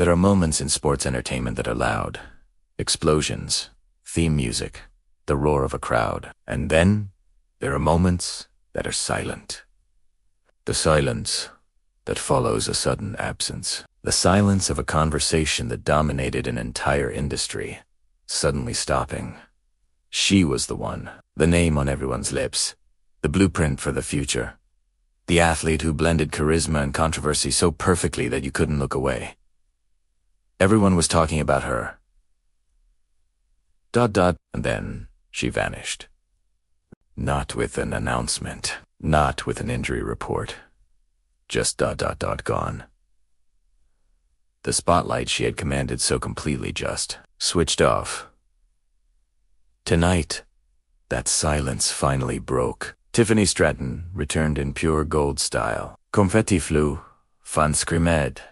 There are moments in sports entertainment that are loud. Explosions, theme music, the roar of a crowd. And then, there are moments that are silent. The silence that follows a sudden absence. The silence of a conversation that dominated an entire industry, suddenly stopping. She was the one, the name on everyone's lips, the blueprint for the future. The athlete who blended charisma and controversy so perfectly that you couldn't look away. Everyone was talking about her. And then she vanished. Not with an announcement, not with an injury report. Just gone. The spotlight she had commanded so completely just switched off. Tonight, that silence finally broke. Tiffany Stratton returned in pure gold style. Confetti flew, fans screamed,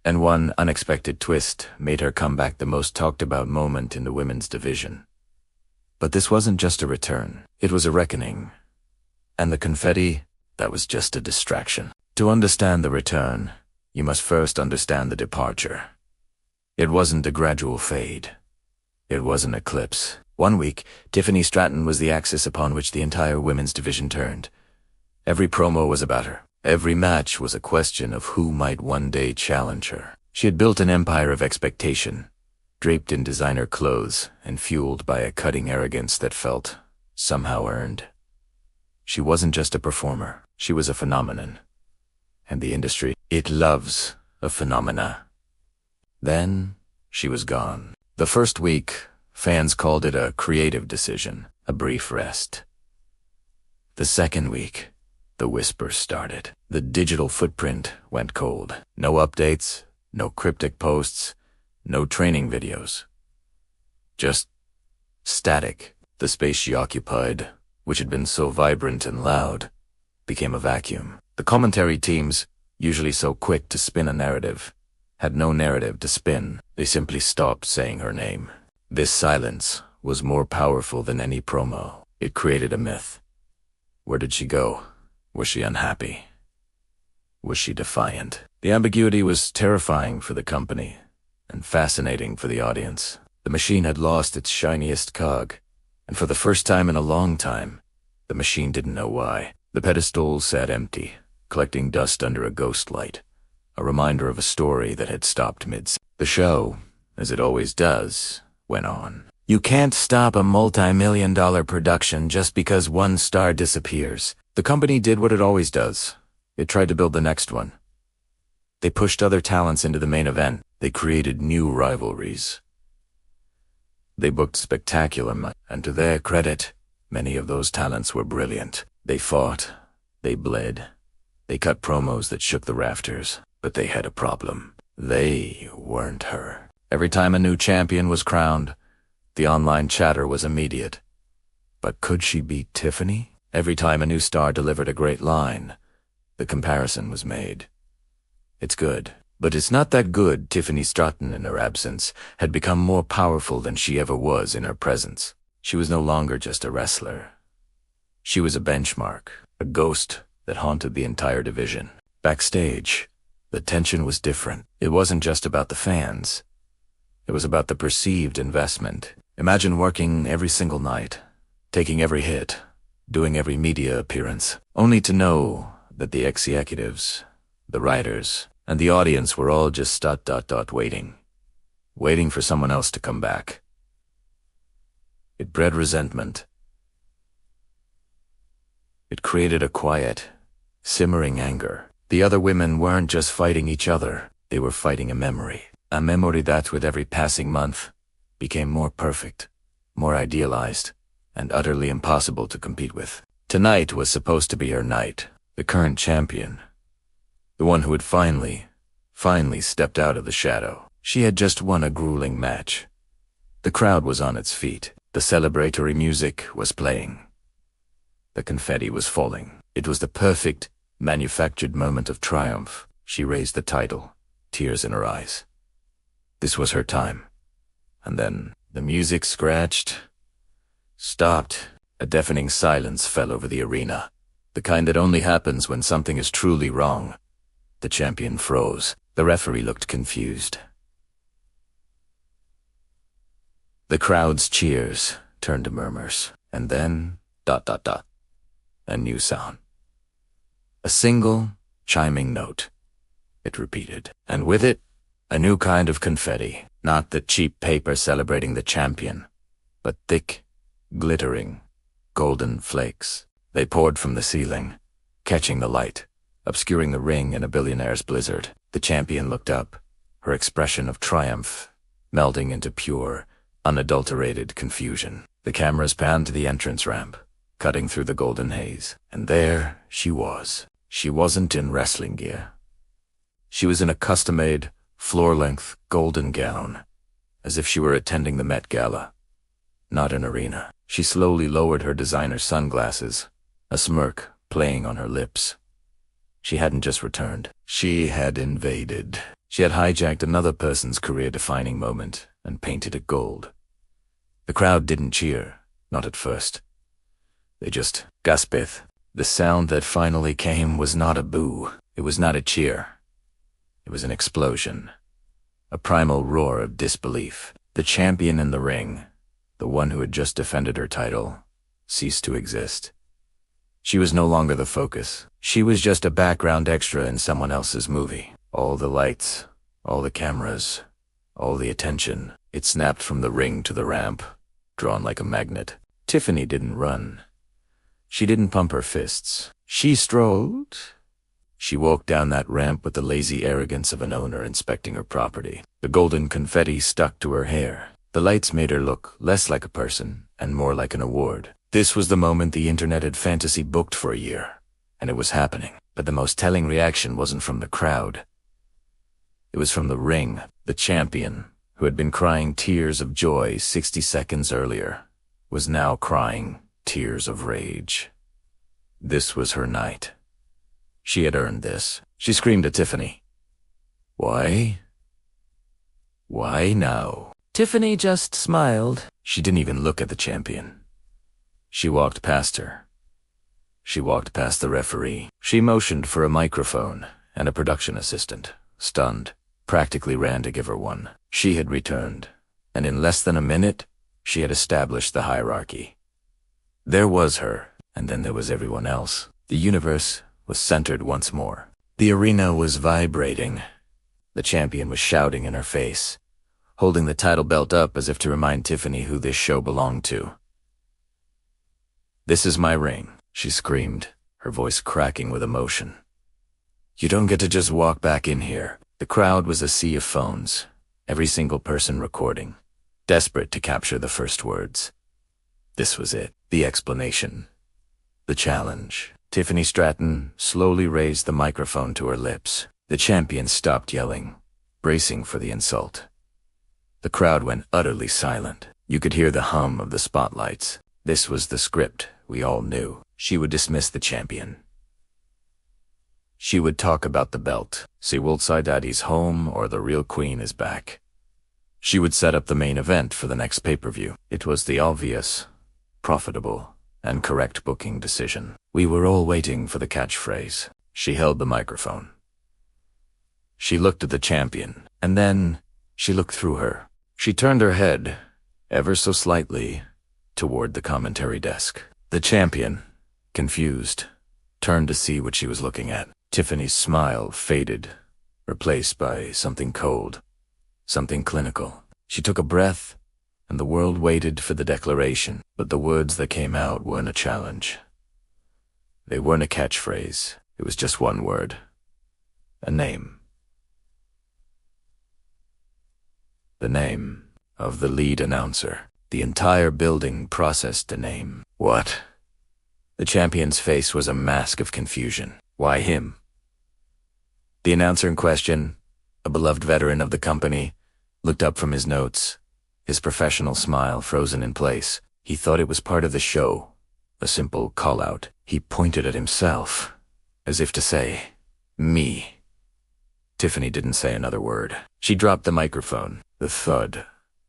and one unexpected twist made her comeback the most talked about moment in the women's division. But this wasn't just a return, it was a reckoning. And the confetti, that was just a distraction. To understand the return, you must first understand the departure. It wasn't a gradual fade. It was an eclipse. One week, Tiffany Stratton was the axis upon which the entire women's division turned. Every promo was about her. Every match was a question of who might one day challenge her. She had built an empire of expectation, draped in designer clothes and fueled by a cutting arrogance that felt somehow earned. She wasn't just a performer, she was a phenomenon. And the industry, it loves a phenomena. Then, she was gone. The first week, fans called it a creative decision, a brief rest. The second week, the whispers started. The digital footprint went cold. No updates, no cryptic posts, no training videos. Just static. The space she occupied, which had been so vibrant and loud, became a vacuum. The commentary teams, usually so quick to spin a narrative, had no narrative to spin. They simply stopped saying her name. This silence was more powerful than any promo. It created a myth. Where did she go? Was she unhappy? Was she defiant? The ambiguity was terrifying for the company and fascinating for the audience. The machine had lost its shiniest cog, and for the first time in a long time, the machine didn't know why. The pedestal sat empty, collecting dust under a ghost light, a reminder of a story that had stopped mid. The show, as it always does, went on. You can't stop a multi-million-dollar production just because one star disappears. The company did what it always does. It tried to build the next one. They pushed other talents into the main event. They created new rivalries. They booked spectacular matches, and to their credit, many of those talents were brilliant. They fought, they bled, they cut promos that shook the rafters, but they had a problem. They weren't her. Every time a new champion was crowned, the online chatter was immediate. But could she beat Tiffany? Every time a new star delivered a great line, the comparison was made. It's good, but it's not that good. Tiffany Stratton, in her absence, had become more powerful than she ever was in her presence. She was no longer just a wrestler. She was a benchmark, a ghost that haunted the entire division. Backstage, the tension was different. It wasn't just about the fans. It was about the perceived investment. Imagine working every single night, taking every hit, doing every media appearance, only to know that the executives, the writers, and the audience were all just waiting for someone else to come back. It bred resentment. It created a quiet, simmering anger. The other women weren't just fighting each other, they were fighting a memory that with every passing month became more perfect, more idealized, and utterly impossible to compete with. Tonight was supposed to be her night. The current champion, the one who had finally stepped out of the shadow. She had just won a grueling match. The crowd was on its feet. The celebratory music was playing. The confetti was falling. It was the perfect, manufactured moment of triumph. She raised the title, tears in her eyes. This was her time. And then the music stopped. A deafening silence fell over the arena, the kind that only happens when something is truly wrong. The champion froze. The referee looked confused. The crowd's cheers turned to murmurs, and then, ... a new sound. A single, chiming note. It repeated, and with it, a new kind of confetti, not the cheap paper celebrating the champion, but thick, glittering, golden flakes. They poured from the ceiling, catching the light, obscuring the ring in a billionaire's blizzard. The champion looked up, her expression of triumph melding into pure, unadulterated confusion. The cameras panned to the entrance ramp, cutting through the golden haze, and there she was. She wasn't in wrestling gear. She was in a custom-made, floor-length golden gown, as if she were attending the Met Gala, not an arena. She slowly lowered her designer sunglasses, a smirk playing on her lips. She hadn't just returned. She had invaded. She had hijacked another person's career-defining moment and painted it gold. The crowd didn't cheer, not at first. They just gasped. The sound that finally came was not a boo. It was not a cheer. It was an explosion. A primal roar of disbelief. The champion in the ring, the one who had just defended her title, ceased to exist. She was no longer the focus. She was just a background extra in someone else's movie. All the lights, all the cameras, all the attention. It snapped from the ring to the ramp, drawn like a magnet. Tiffany didn't run. She didn't pump her fists. She strolled. She walked down that ramp with the lazy arrogance of an owner inspecting her property. The golden confetti stuck to her hair. The lights made her look less like a person and more like an award. This was the moment the internet had fantasy booked for a year, and it was happening. But the most telling reaction wasn't from the crowd. It was from the ring. The champion, who had been crying tears of joy 60 seconds earlier, was now crying tears of rage. This was her night. She had earned this. She screamed at Tiffany. Why? Why now? Tiffany just smiled. She didn't even look at the champion. She walked past her. She walked past the referee. She motioned for a microphone, and a production assistant, stunned, practically ran to give her one. She had returned, and in less than a minute, she had established the hierarchy. There was her, and then there was everyone else. The universe was centered once more. The arena was vibrating. The champion was shouting in her face, holding the title belt up as if to remind Tiffany who this show belonged to. "This is my ring," she screamed, her voice cracking with emotion. "You don't get to just walk back in here." The crowd was a sea of phones, every single person recording, desperate to capture the first words. This was it, the explanation, the challenge. Tiffany Stratton slowly raised the microphone to her lips. The champion stopped yelling, bracing for the insult. The crowd went utterly silent. You could hear the hum of the spotlights. This was the script we all knew. She would dismiss the champion. She would talk about the belt, say Woldside Daddy's home or the real queen is back. She would set up the main event for the next pay-per-view. It was the obvious, profitable, and correct booking decision. We were all waiting for the catchphrase. She held the microphone. She looked at the champion, and then she looked through her. She turned her head, ever so slightly, toward the commentary desk. The champion, confused, turned to see what she was looking at. Tiffany's smile faded, replaced by something cold, something clinical. She took a breath, and the world waited for the declaration, but the words that came out weren't a challenge. They weren't a catchphrase. It was just one word. A name. The name of the lead announcer. The entire building processed the name. What? The champion's face was a mask of confusion. Why him? The announcer in question, a beloved veteran of the company, looked up from his notes, his professional smile frozen in place. He thought it was part of the show, a simple call-out. He pointed at himself, as if to say, "Me." Tiffany didn't say another word. She dropped the microphone. The thud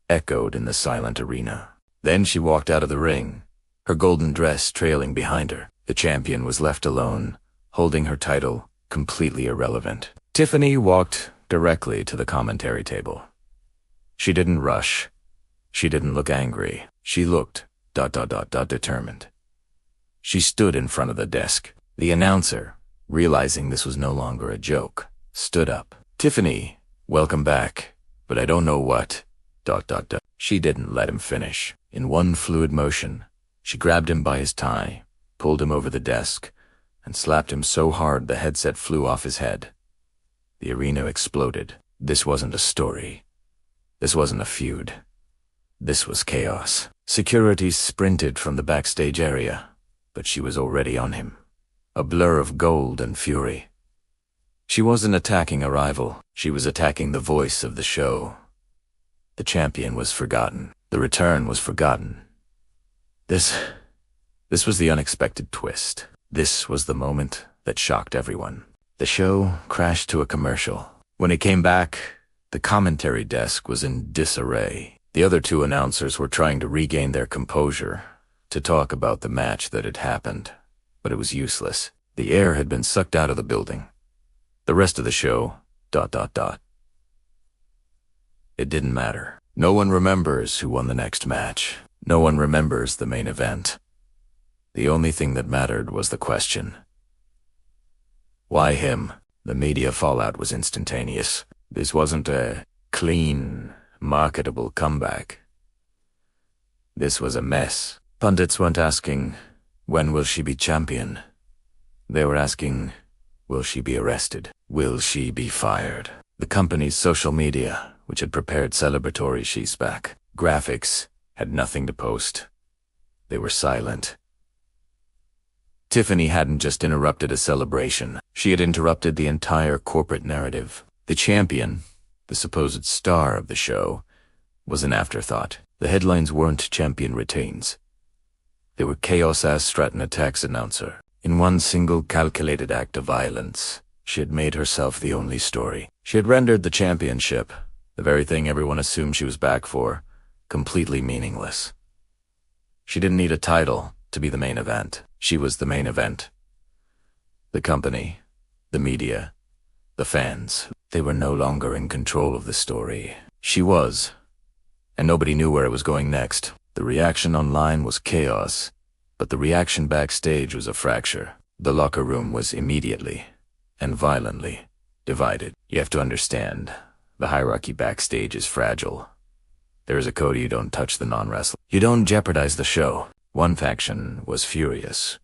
echoed in the silent arena. Then she walked out of the ring, her golden dress trailing behind her. The champion was left alone, holding her title, completely irrelevant. Tiffany walked directly to the commentary table. She didn't rush. She didn't look angry. She looked ... determined. She stood in front of the desk. The announcer, realizing this was no longer a joke, stood up. "Tiffany, welcome back, but I don't know what ... She didn't let him finish. In one fluid motion, she grabbed him by his tie, pulled him over the desk, and slapped him so hard the headset flew off his head. The arena exploded. This wasn't a story. This wasn't a feud. This was chaos. Security sprinted from the backstage area, but she was already on him. A blur of gold and fury. She wasn't attacking a rival. She was attacking the voice of the show. The champion was forgotten. The return was forgotten. This was the unexpected twist. This was the moment that shocked everyone. The show crashed to a commercial. When it came back, the commentary desk was in disarray. The other two announcers were trying to regain their composure, to talk about the match that had happened, but it was useless. The air had been sucked out of the building. The rest of the show ... It didn't matter. No one remembers who won the next match. No one remembers the main event. The only thing that mattered was the question. Why him? The media fallout was instantaneous. This wasn't a clean, marketable comeback. This was a mess. Pundits weren't asking, when will she be champion? They were asking, will she be arrested? Will she be fired? The company's social media, which had prepared celebratory she's-back graphics, had nothing to post. They were silent. Tiffany hadn't just interrupted a celebration. She had interrupted the entire corporate narrative. The champion, the supposed star of the show, was an afterthought. The headlines weren't champion retains. They were chaos-ass Stratton attacks announcer. In one single calculated act of violence, she had made herself the only story. She had rendered the championship, the very thing everyone assumed she was back for, completely meaningless. She didn't need a title to be the main event. She was the main event. The company, the media, the fans, they were no longer in control of the story. She was, and nobody knew where it was going next. The reaction online was chaos, but the reaction backstage was a fracture. The locker room was immediately and violently divided. You have to understand, the hierarchy backstage is fragile. There is a code: you don't touch the non-wrestler. You don't jeopardize the show. One faction was furious.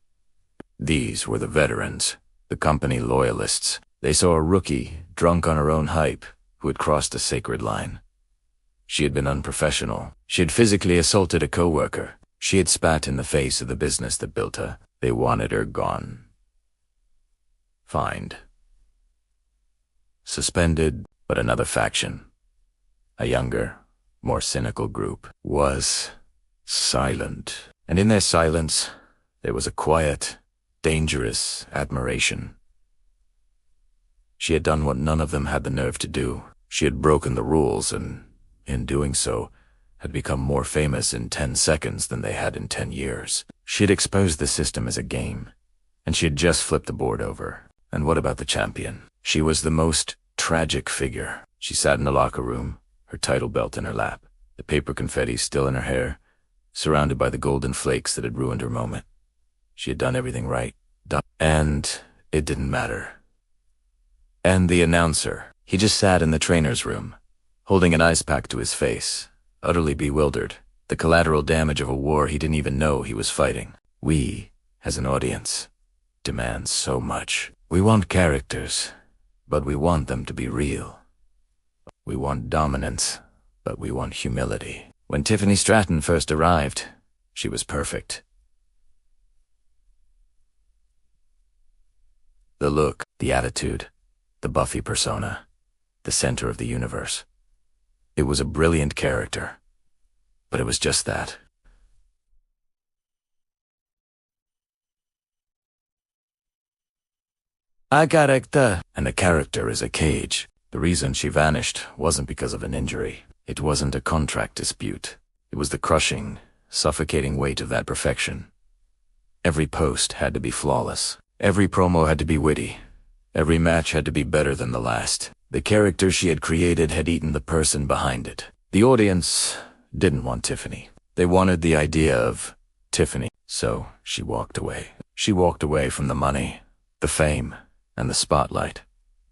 These were the veterans, the company loyalists. They saw a rookie, drunk on her own hype, who had crossed a sacred line. She had been unprofessional. She had physically assaulted a coworker. She had spat in the face of the business that built her. They wanted her gone. Fined. Suspended, but another faction, a younger, more cynical group, was silent. And in their silence, there was a quiet, dangerous admiration. She had done what none of them had the nerve to do. She had broken the rules and, in doing so, had become more famous in 10 seconds than they had in 10 years. She had exposed the system as a game, and she had just flipped the board over. And what about the champion? She was the most tragic figure. She sat in the locker room, her title belt in her lap, the paper confetti still in her hair, surrounded by the golden flakes that had ruined her moment. She had done everything right. And it didn't matter. And the announcer, he just sat in the trainer's room, holding an ice pack to his face, utterly bewildered, the collateral damage of a war he didn't even know he was fighting. We, as an audience, demand so much. We want characters, but we want them to be real. We want dominance, but we want humility. When Tiffany Stratton first arrived, she was perfect. The look, the attitude, the Buffy persona, the center of the universe. It was a brilliant character, but it was just that. A character. And a character is a cage. The reason she vanished wasn't because of an injury. It wasn't a contract dispute. It was the crushing, suffocating weight of that perfection. Every post had to be flawless. Every promo had to be witty. Every match had to be better than the last. The character she had created had eaten the person behind it. The audience didn't want Tiffany. They wanted the idea of Tiffany. So she walked away. She walked away from the money, the fame, and the spotlight,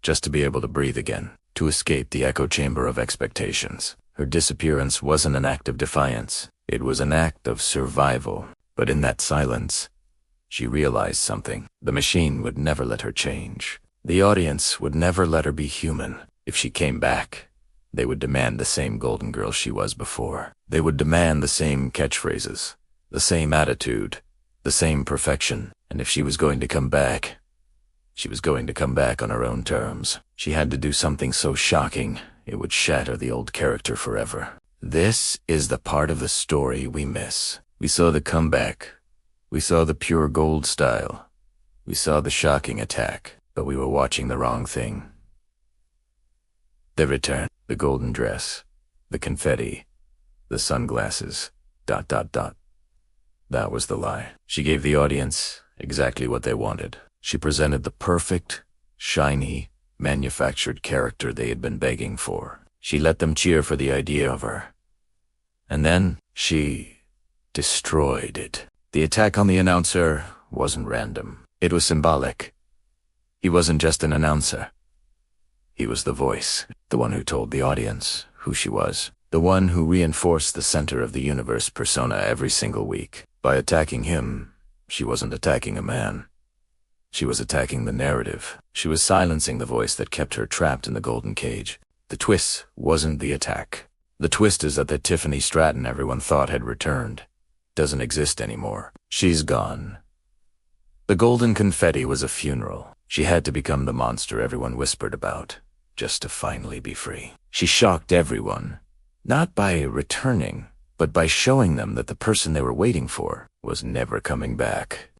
just to be able to breathe again, to escape the echo chamber of expectations. Her disappearance wasn't an act of defiance. It was an act of survival. But in that silence, she realized something. The machine would never let her change. The audience would never let her be human. If she came back, they would demand the same golden girl she was before. They would demand the same catchphrases, the same attitude, the same perfection. And if she was going to come back, she was going to come back on her own terms. She had to do something so shocking, it would shatter the old character forever. This is the part of the story we miss. We saw the comeback. We saw the pure gold style. We saw the shocking attack, but we were watching the wrong thing. The return, the golden dress, the confetti, the sunglasses, ... That was the lie. She gave the audience exactly what they wanted. She presented the perfect, shiny, manufactured character they had been begging for. She let them cheer for the idea of her. And then she destroyed it. The attack on the announcer wasn't random. It was symbolic. He wasn't just an announcer. He was the voice, the one who told the audience who she was, the one who reinforced the center of the universe persona every single week. By attacking him, she wasn't attacking a man. She was attacking the narrative. She was silencing the voice that kept her trapped in the golden cage. The twist wasn't the attack. The twist is that the Tiffany Stratton everyone thought had returned doesn't exist anymore. She's gone. The golden confetti was a funeral. She had to become the monster everyone whispered about, just to finally be free. She shocked everyone, not by returning, but by showing them that the person they were waiting for was never coming back.